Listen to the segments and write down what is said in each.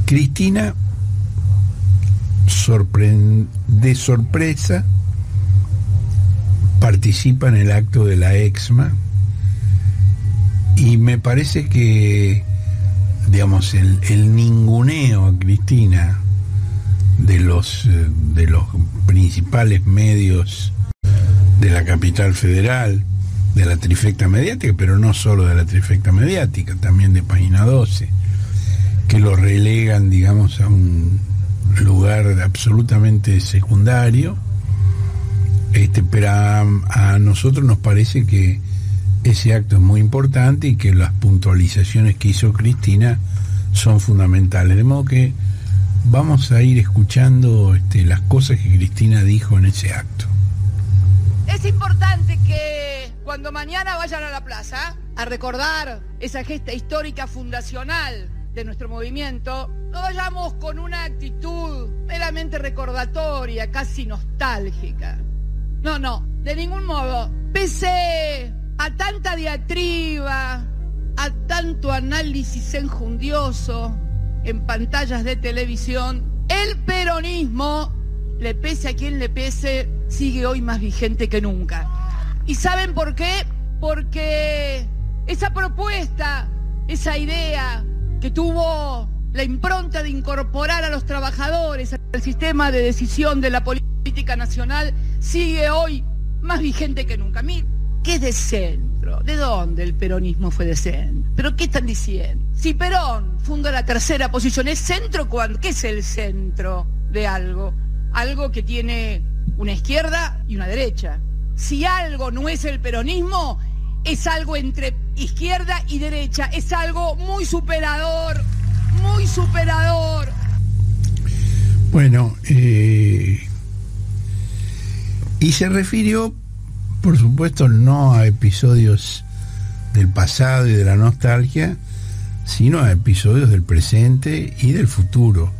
Cristina, de sorpresa, participa en el acto de la EXMA, y me parece que, digamos, el ninguneo a Cristina de los principales medios de la capital federal, de la trifecta mediática, pero no solo de la trifecta mediática, también de Página 12, que lo relegan, digamos, a un lugar absolutamente secundario, pero a nosotros nos parece que ese acto es muy importante y que las puntualizaciones que hizo Cristina son fundamentales, de modo que vamos a ir escuchando las cosas que Cristina dijo en ese acto. Es importante que cuando mañana vayan a la plaza a recordar esa gesta histórica fundacional de nuestro movimiento, no vayamos con una actitud meramente recordatoria, casi nostálgica. No, de ningún modo. Pese a tanta diatriba, a tanto análisis enjundioso en pantallas de televisión, el peronismo, le pese a quien le pese, sigue hoy más vigente que nunca. ¿Y saben por qué? Porque esa propuesta, esa idea que tuvo la impronta de incorporar a los trabajadores al sistema de decisión de la política nacional, sigue hoy más vigente que nunca. Miren, ¿qué es de centro? ¿De dónde el peronismo fue de centro? ¿Pero qué están diciendo? Si Perón funda la tercera posición, ¿es centro cuándo? ¿Qué es el centro de algo? Algo que tiene una izquierda y una derecha. Si algo no es el peronismo, es algo entre izquierda y derecha, es algo muy superador, muy superador. Bueno, y se refirió, por supuesto, no a episodios del pasado y de la nostalgia, sino a episodios del presente y del futuro.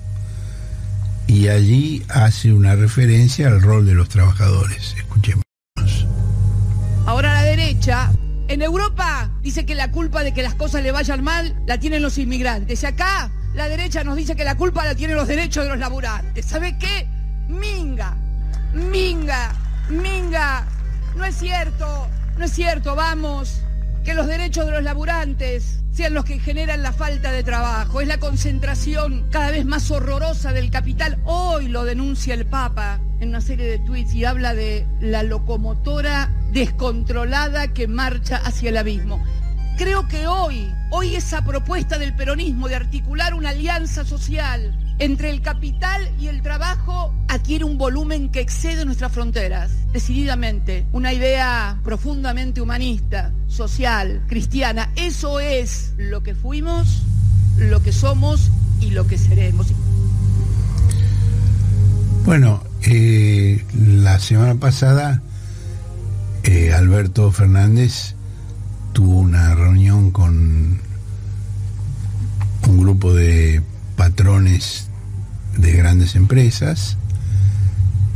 Y allí hace una referencia al rol de los trabajadores. Escuchemos. Ahora la derecha, en Europa, dice que la culpa de que las cosas le vayan mal la tienen los inmigrantes. Y acá, la derecha nos dice que la culpa la tienen los derechos de los laburantes. ¿Sabe qué? Minga. No es cierto, vamos, que los derechos de los laburantes sean los que generan la falta de trabajo. Es la concentración cada vez más horrorosa del capital. Hoy lo denuncia el Papa en una serie de tuits y habla de la locomotora descontrolada que marcha hacia el abismo. Creo que hoy esa propuesta del peronismo de articular una alianza social entre el capital y el trabajo adquiere un volumen que excede nuestras fronteras, decididamente. Una idea profundamente humanista, social, cristiana. Eso es lo que fuimos, lo que somos y lo que seremos. Bueno, la semana pasada Alberto Fernández tuvo una reunión con un grupo de patrones de grandes empresas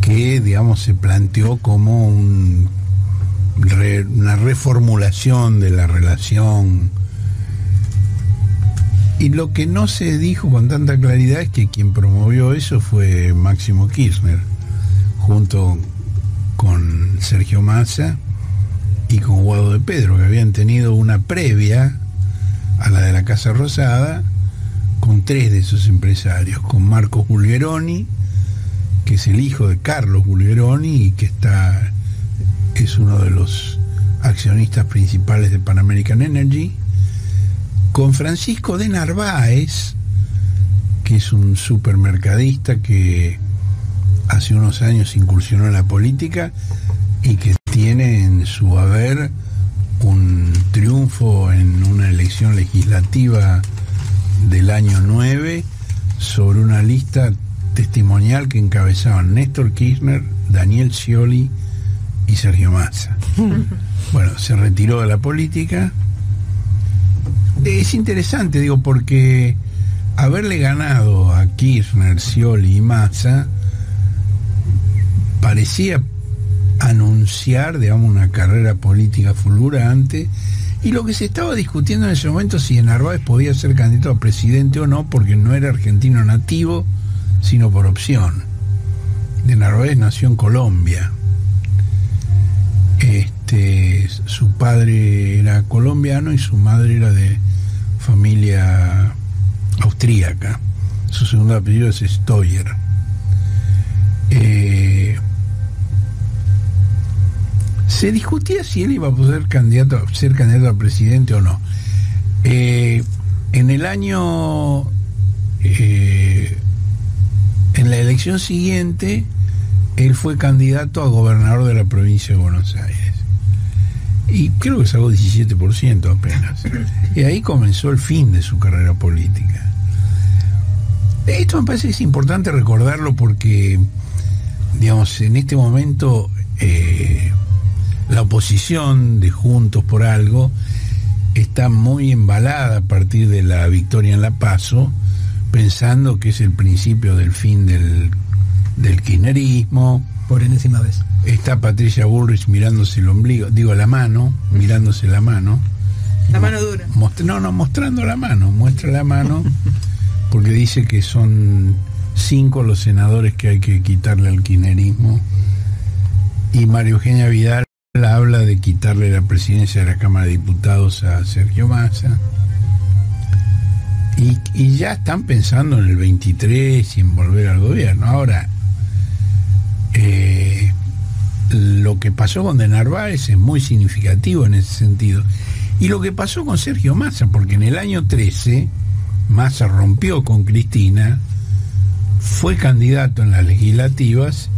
que, digamos, se planteó como una reformulación de la relación, y lo que no se dijo con tanta claridad es que quien promovió eso fue Máximo Kirchner junto con Sergio Massa y con Guado de Pedro, que habían tenido una previa a la de la Casa Rosada con tres de esos empresarios, con Marcos Bulgeroni, que es el hijo de Carlos Bulgeroni y que es uno de los accionistas principales de Pan American Energy, con Francisco de Narváez, que es un supermercadista que hace unos años incursionó en la política y que tiene en su haber un triunfo en una elección legislativa del año 9 sobre una lista testimonial que encabezaban Néstor Kirchner, Daniel Scioli y Sergio Massa. Bueno, se retiró de la política. Es interesante, digo, porque haberle ganado a Kirchner, Scioli y Massa parecía anunciar, digamos, una carrera política fulgurante Y lo que se estaba discutiendo en ese momento si Narváez podía ser candidato a presidente o no, porque no era argentino nativo, sino por opción. De Narváez nació en Colombia. Su padre era colombiano y su madre era de familia austríaca. Su segundo apellido es Stoyer. Se discutía si él iba a poder ser candidato a presidente o no. En el año, en la elección siguiente, él fue candidato a gobernador de la provincia de Buenos Aires. Y creo que sacó 17% apenas. Y ahí comenzó el fin de su carrera política. Esto me parece que es importante recordarlo porque, digamos, en este momento la oposición de Juntos por Algo está muy embalada a partir de la victoria en La Paso, pensando que es el principio del fin del kirchnerismo. Por enésima vez. Está Patricia Bullrich mirándose el ombligo, la mano, mirándose la mano. La mano dura. Mostrando la mano, muestra la mano, porque dice que son 5 los senadores que hay que quitarle al kirchnerismo. Y María Eugenia Vidal habla de quitarle la presidencia de la Cámara de Diputados a Sergio Massa. Y ya están pensando en el 23 y en volver al gobierno. Ahora, lo que pasó con De Narváez es muy significativo en ese sentido. Y lo que pasó con Sergio Massa, porque en el año 13 Massa rompió con Cristina, fue candidato en las legislativas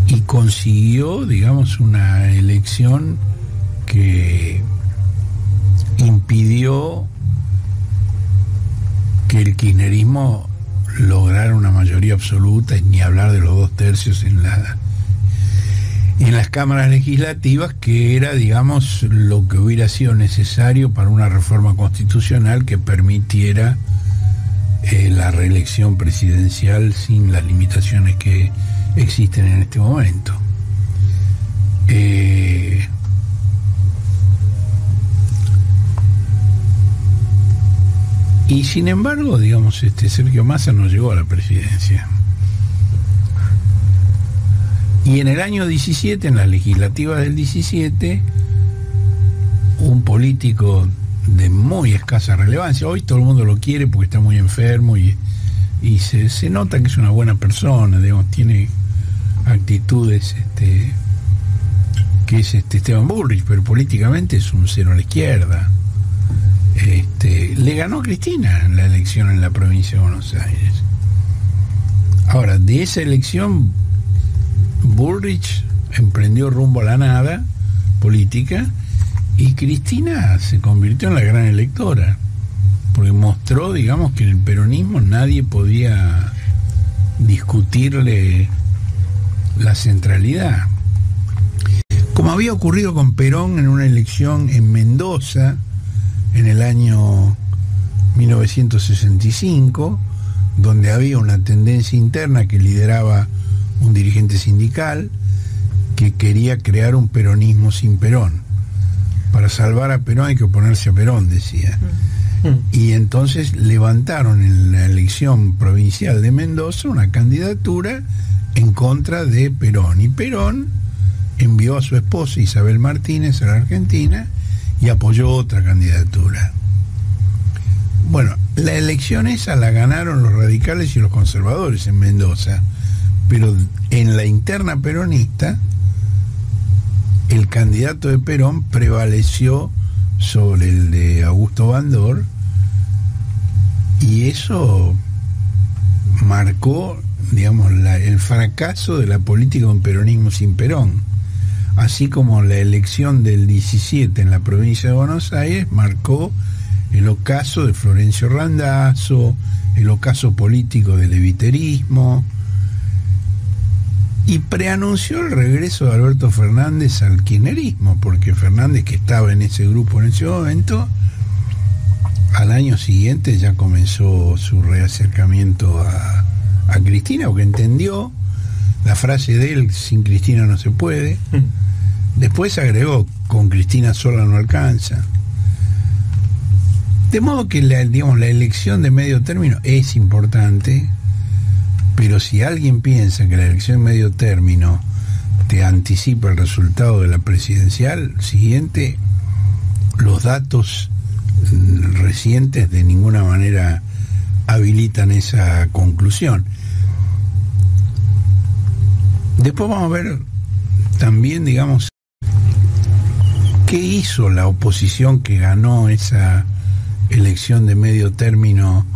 y consiguió, digamos, una elección que impidió que el kirchnerismo lograra una mayoría absoluta, y ni hablar de los 2/3 en las cámaras legislativas, que era, digamos, lo que hubiera sido necesario para una reforma constitucional que permitiera la reelección presidencial sin las limitaciones que existen en este momento. Y sin embargo, digamos, Sergio Massa no llegó a la presidencia. Y en el año 17, en las legislativas del 17, un político de muy escasa relevancia, hoy todo el mundo lo quiere porque está muy enfermo y se nota que es una buena persona, digamos, tiene actitudes que es Esteban Bullrich, pero políticamente es un cero a la izquierda. Le ganó a Cristina en la elección en la provincia de Buenos Aires. Ahora, de esa elección, Bullrich emprendió rumbo a la nada política y Cristina se convirtió en la gran electora, porque mostró, digamos, que en el peronismo nadie podía discutirle la centralidad. Como había ocurrido con Perón en una elección en Mendoza en el año 1965, donde había una tendencia interna que lideraba un dirigente sindical que quería crear un peronismo sin Perón. Para salvar a Perón hay que oponerse a Perón, decía. Y entonces levantaron en la elección provincial de Mendoza una candidatura en contra de Perón. Y Perón envió a su esposa Isabel Martínez a la Argentina y apoyó otra candidatura. Bueno, la elección esa la ganaron los radicales y los conservadores en Mendoza, pero en la interna peronista el candidato de Perón prevaleció sobre el de Augusto Bandor, y eso marcó, digamos, el fracaso de la política de un peronismo sin Perón, así como la elección del 17 en la provincia de Buenos Aires marcó el ocaso de Florencio Randazzo, el ocaso político del eviterismo, y preanunció el regreso de Alberto Fernández al kirchnerismo, porque Fernández, que estaba en ese grupo en ese momento, al año siguiente ya comenzó su reacercamiento a Cristina, porque entendió la frase de él: sin Cristina no se puede. Después agregó, con Cristina sola no alcanza. De modo que la elección de medio término es importante, pero si alguien piensa que la elección de medio término te anticipa el resultado de la presidencial siguiente, los datos recientes de ninguna manera habilitan esa conclusión. Después vamos a ver también, digamos, qué hizo la oposición que ganó esa elección de medio término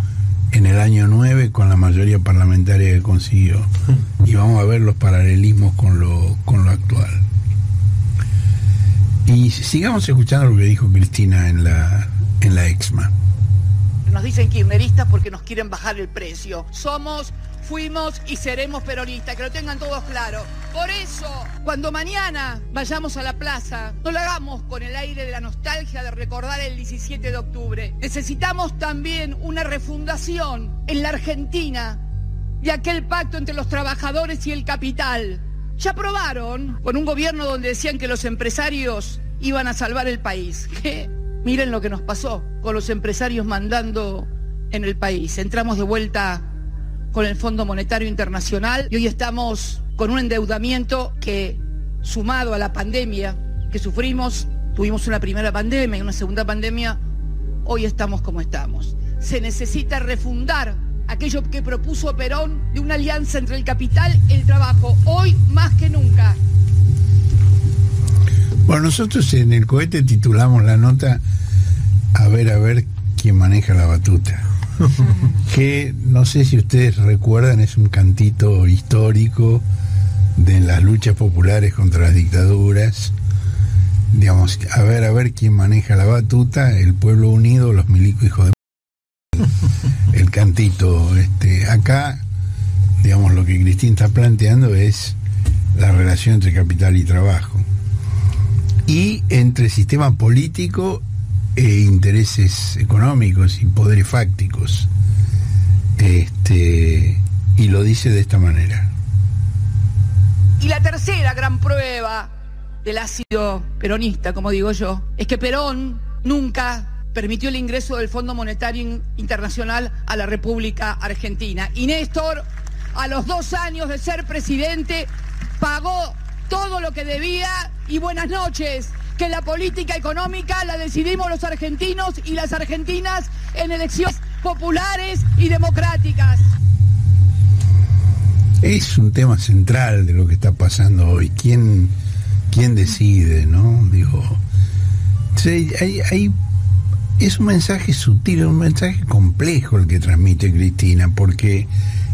en el año 9 con la mayoría parlamentaria que consiguió. Y vamos a ver los paralelismos con lo actual. Y sigamos escuchando lo que dijo Cristina en la EXMA. Nos dicen kirchneristas porque nos quieren bajar el precio. Somos, fuimos y seremos peronistas, que lo tengan todos claro. Por eso, cuando mañana vayamos a la plaza, no lo hagamos con el aire de la nostalgia de recordar el 17 de octubre. Necesitamos también una refundación en la Argentina de aquel pacto entre los trabajadores y el capital. Ya probaron con un gobierno donde decían que los empresarios iban a salvar el país. Miren lo que nos pasó con los empresarios mandando en el país. Entramos de vuelta con el Fondo Monetario Internacional y hoy estamos con un endeudamiento que, sumado a la pandemia que sufrimos, tuvimos una primera pandemia y una segunda pandemia, hoy estamos como estamos. Se necesita refundar aquello que propuso Perón de una alianza entre el capital y el trabajo, hoy más que nunca. Bueno, nosotros en el cohete titulamos la nota A ver quién maneja la batuta. Que no sé si ustedes recuerdan, es un cantito histórico de las luchas populares contra las dictaduras. Digamos, a ver quién maneja la batuta, el pueblo unido, los milicos hijos de el cantito. Acá, digamos, lo que Cristina está planteando es la relación entre capital y trabajo, y entre sistema político e intereses económicos y poderes fácticos. Y lo dice de esta manera. Y la tercera gran prueba del ácido peronista, como digo yo, es que Perón nunca permitió el ingreso del Fondo Monetario Internacional a la República Argentina. Y Néstor, a los 2 años de ser presidente, pagó todo lo que debía. Y buenas noches, que la política económica la decidimos los argentinos y las argentinas en elecciones populares y democráticas. Es un tema central de lo que está pasando hoy. ¿Quién decide, no? Digo, es un mensaje sutil, un mensaje complejo el que transmite Cristina, porque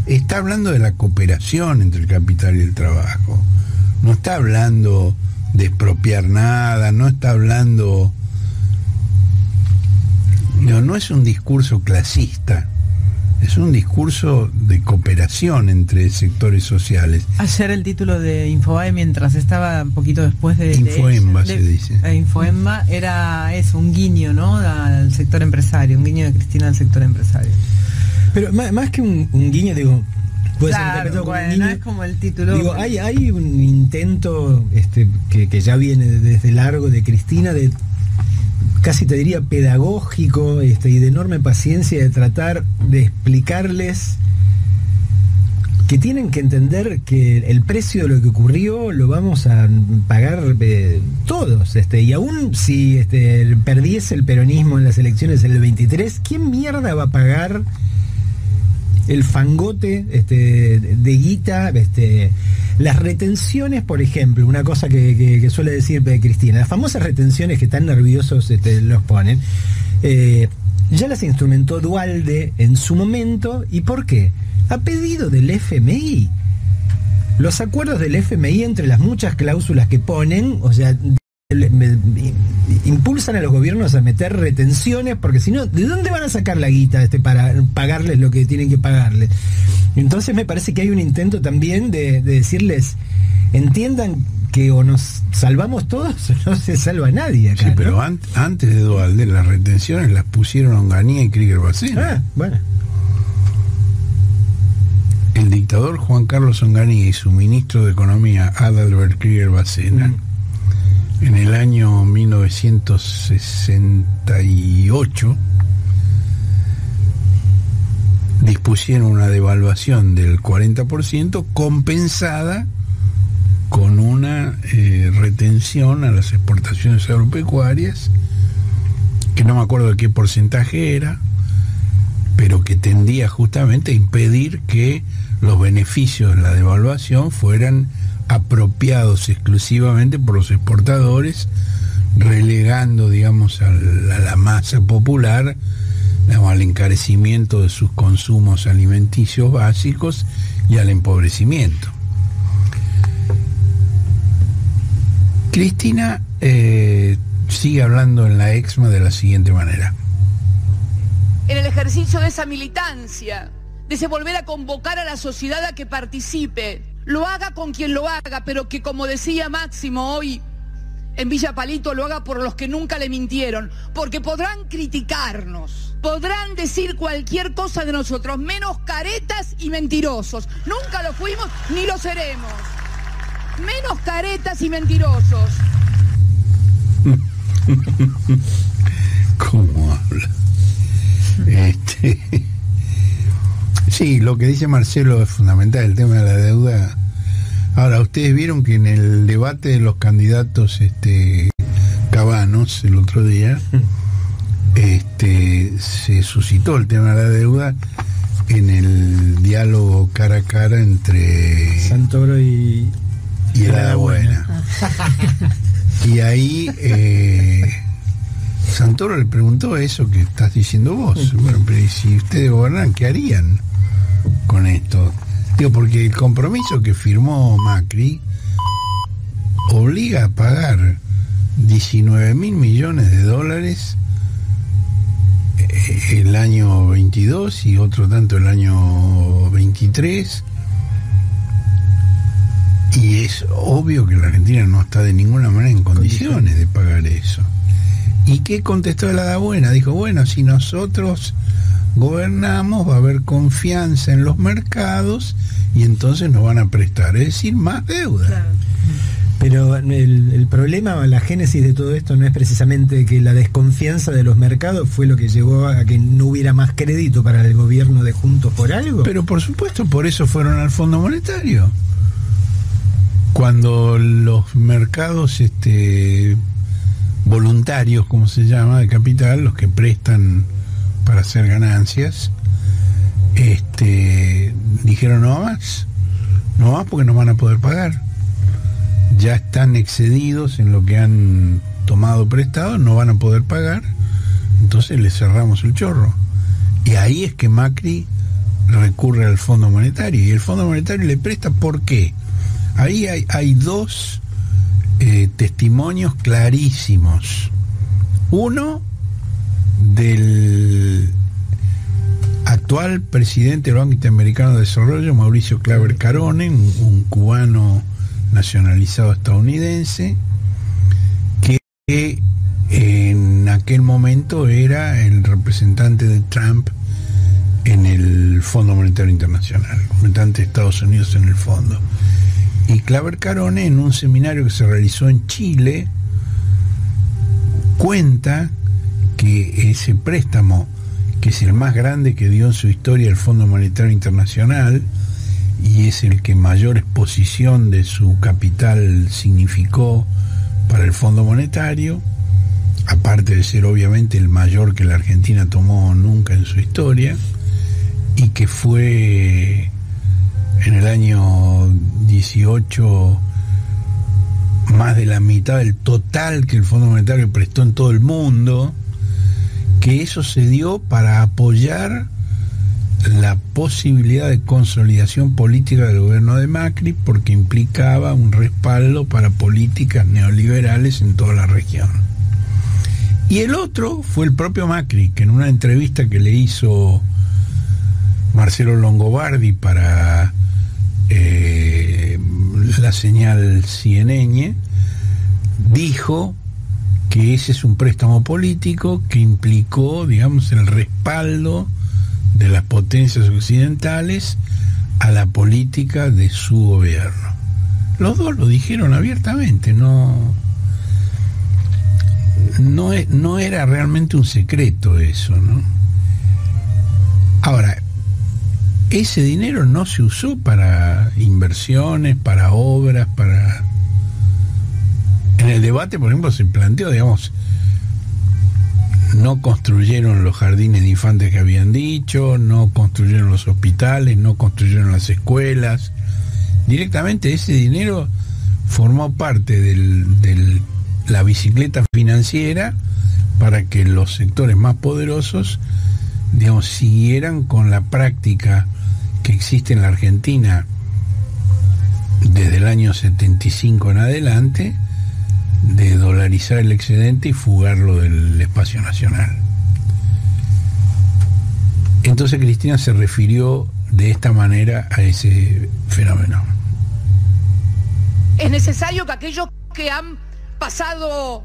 está hablando de la cooperación entre el capital y el trabajo. No está hablando de expropiar nada, no está hablando... No es un discurso clasista, es un discurso de cooperación entre sectores sociales. Ayer el título de Infobae, mientras estaba un poquito después de... Infoemba se dice. Infoemba era eso, un guiño, ¿no?, al sector empresario, un guiño de Cristina al sector empresario. Pero más que un guiño, digo... Puede ser interpretado como un guiño. Es como el título. Digo, hay un intento que ya viene desde largo de Cristina, de casi te diría pedagógico, y de enorme paciencia, de tratar de explicarles que tienen que entender que el precio de lo que ocurrió lo vamos a pagar todos, y aún si perdiese el peronismo en las elecciones del 23, ¿quién mierda va a pagar el fangote de guita? Las retenciones, por ejemplo, una cosa que suele decir Cristina, las famosas retenciones que tan nerviosos los ponen, ya las instrumentó Duhalde en su momento. ¿Y por qué? A pedido del FMI. Los acuerdos del FMI, entre las muchas cláusulas que ponen, o sea, impulsan a los gobiernos a meter retenciones, porque si no, ¿de dónde van a sacar la guita para pagarles lo que tienen que pagarles? Entonces me parece que hay un intento también de decirles, entiendan que o nos salvamos todos o no se salva nadie acá. Sí, pero ¿no? Antes de Duhalde las retenciones las pusieron Onganía y Krieger-Bacena. Bueno. El dictador Juan Carlos Onganía y su ministro de Economía Adalbert Krieger-Bacena en el año 1968 dispusieron una devaluación del 40% compensada con una retención a las exportaciones agropecuarias, que no me acuerdo de qué porcentaje era, pero que tendía justamente a impedir que los beneficios de la devaluación fueran apropiados exclusivamente por los exportadores, relegando, digamos, a la masa popular, digamos, al encarecimiento de sus consumos alimenticios básicos y al empobrecimiento. Cristina sigue hablando en la Exma de la siguiente manera. En el ejercicio de esa militancia, de ese volver a convocar a la sociedad a que participe, lo haga con quien lo haga, pero que, como decía Máximo hoy en Villa Palito, lo haga por los que nunca le mintieron, porque podrán criticarnos, podrán decir cualquier cosa de nosotros, menos caretas y mentirosos. Nunca lo fuimos ni lo seremos. Menos caretas y mentirosos. ¿Cómo habla? Sí, lo que dice Marcelo es fundamental, el tema de la deuda. Ahora, ustedes vieron que en el debate de los candidatos cabanos el otro día se suscitó el tema de la deuda en el diálogo cara a cara entre Santoro y el Hada Buena. Y ahí Santoro le preguntó eso que estás diciendo vos. Bueno, pero si ustedes gobernan, ¿qué harían con esto? Digo, porque el compromiso que firmó Macri obliga a pagar 19.000 millones de dólares el año 22 y otro tanto el año 23. Y es obvio que la Argentina no está de ninguna manera en condiciones de pagar eso. ¿Y qué contestó el Hada Buena? Dijo, bueno, si nosotros gobernamos va a haber confianza en los mercados y entonces nos van a prestar, es decir, más deuda. Claro. Pero el problema, la génesis de todo esto no es precisamente que la desconfianza de los mercados fue lo que llevó a que no hubiera más crédito para el gobierno de Juntos por Algo. Pero por supuesto, por eso fueron al Fondo Monetario. Cuando los mercados voluntarios, como se llama, de capital, los que prestan para hacer ganancias, dijeron no más porque no van a poder pagar, ya están excedidos en lo que han tomado prestado, no van a poder pagar, entonces les cerramos el chorro. Y ahí es que Macri recurre al Fondo Monetario, y el Fondo Monetario le presta. ¿Por qué? Ahí hay dos testimonios clarísimos. Uno del actual presidente del Banco Interamericano de Desarrollo, Mauricio Claver Carone, un cubano nacionalizado estadounidense, que en aquel momento era el representante de Trump en el Fondo Monetario Internacional, representante de Estados Unidos en el fondo. Y Claver Carone, en un seminario que se realizó en Chile, cuenta que ese préstamo, que es el más grande que dio en su historia el Fondo Monetario Internacional y es el que mayor exposición de su capital significó para el Fondo Monetario, aparte de ser obviamente el mayor que la Argentina tomó nunca en su historia, y que fue en el año 18 más de la mitad del total que el Fondo Monetario prestó en todo el mundo, que eso se dio para apoyar la posibilidad de consolidación política del gobierno de Macri, porque implicaba un respaldo para políticas neoliberales en toda la región. Y el otro fue el propio Macri, que en una entrevista que le hizo Marcelo Longobardi para la señal CNN, dijo que ese es un préstamo político que implicó, digamos, el respaldo de las potencias occidentales a la política de su gobierno. Los dos lo dijeron abiertamente, no no era realmente un secreto eso, ¿no? Ahora, ese dinero no se usó para inversiones, para obras, para... En el debate, por ejemplo, se planteó, digamos, no construyeron los jardines de infantes que habían dicho, no construyeron los hospitales, no construyeron las escuelas. Directamente ese dinero formó parte de la bicicleta financiera para que los sectores más poderosos, digamos, siguieran con la práctica que existe en la Argentina desde el año 75 en adelante, de dolarizar el excedente y fugarlo del espacio nacional. Entonces Cristina se refirió de esta manera a ese fenómeno. Es necesario que aquellos que se han pasado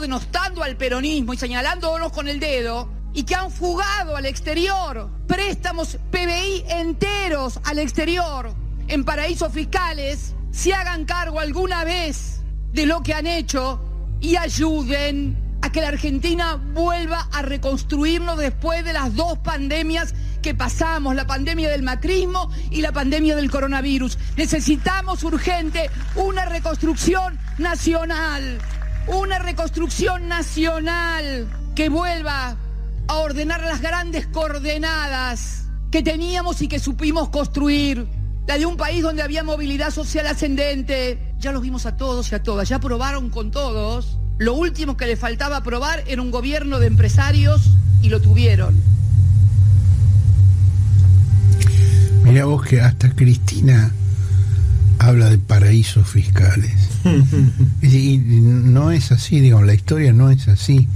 denostando al peronismo y señalándonos con el dedo, y que han fugado al exterior préstamos PBI enteros al exterior en paraísos fiscales, se hagan cargo alguna vez de lo que han hecho y ayuden a que la Argentina vuelva a reconstruirnos después de las dos pandemias que pasamos, la pandemia del macrismo y la pandemia del coronavirus. Necesitamos urgente una reconstrucción nacional que vuelva a ordenar las grandes coordenadas que teníamos y que supimos construir. La de un país donde había movilidad social ascendente. Ya los vimos a todos y a todas, ya probaron con todos. Lo último que le faltaba probar era un gobierno de empresarios y lo tuvieron. Mirá vos que hasta Cristina habla de paraísos fiscales. Y no es así, digamos, la historia no es así.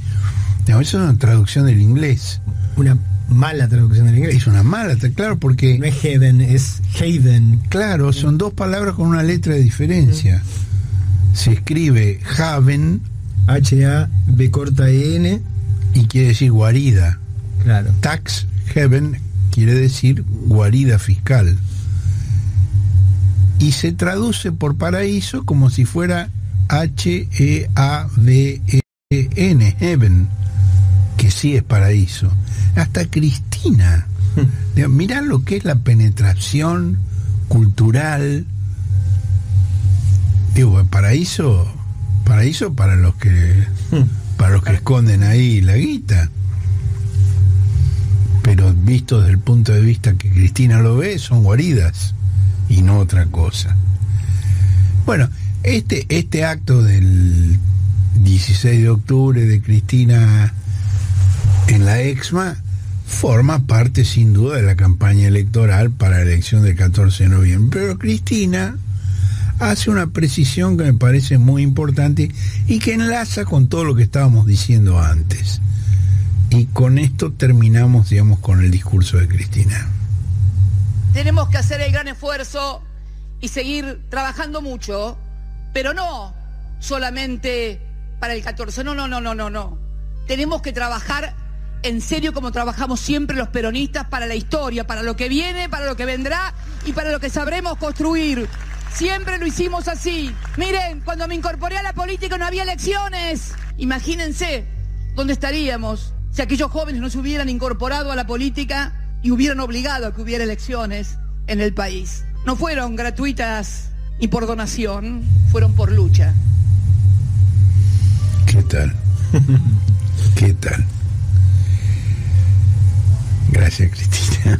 Digamos, eso es una traducción del inglés. Una mala traducción del inglés. Es una mala, claro, porque... No es heaven, es haven. Claro, son dos palabras con una letra de diferencia. Se escribe haven, H-A-B-E-N, y quiere decir guarida. Claro. Tax haven quiere decir guarida fiscal. Y se traduce por paraíso como si fuera H-E-A-V-E-N, heaven, que sí es paraíso. Hasta Cristina. Mirá lo que es la penetración cultural. Digo, paraíso para los que esconden ahí la guita. Pero visto desde el punto de vista que Cristina lo ve, son guaridas y no otra cosa. Bueno, este acto del 16 de octubre de Cristina en la EXMA forma parte sin duda de la campaña electoral para la elección del 14 de noviembre. Pero Cristina hace una precisión que me parece muy importante y que enlaza con todo lo que estábamos diciendo antes. Y con esto terminamos, digamos, con el discurso de Cristina. Tenemos que hacer el gran esfuerzo y seguir trabajando mucho, pero no solamente para el 14. No. Tenemos que trabajar en serio como trabajamos siempre los peronistas para la historia, para lo que viene, para lo que vendrá y para lo que sabremos construir. Siempre lo hicimos así. Miren, cuando me incorporé a la política no había elecciones. Imagínense dónde estaríamos si aquellos jóvenes no se hubieran incorporado a la política y hubieran obligado a que hubiera elecciones en el país. No fueron gratuitas ni por donación, fueron por lucha. ¿Qué tal? ¿Qué tal? Gracias, Cristina.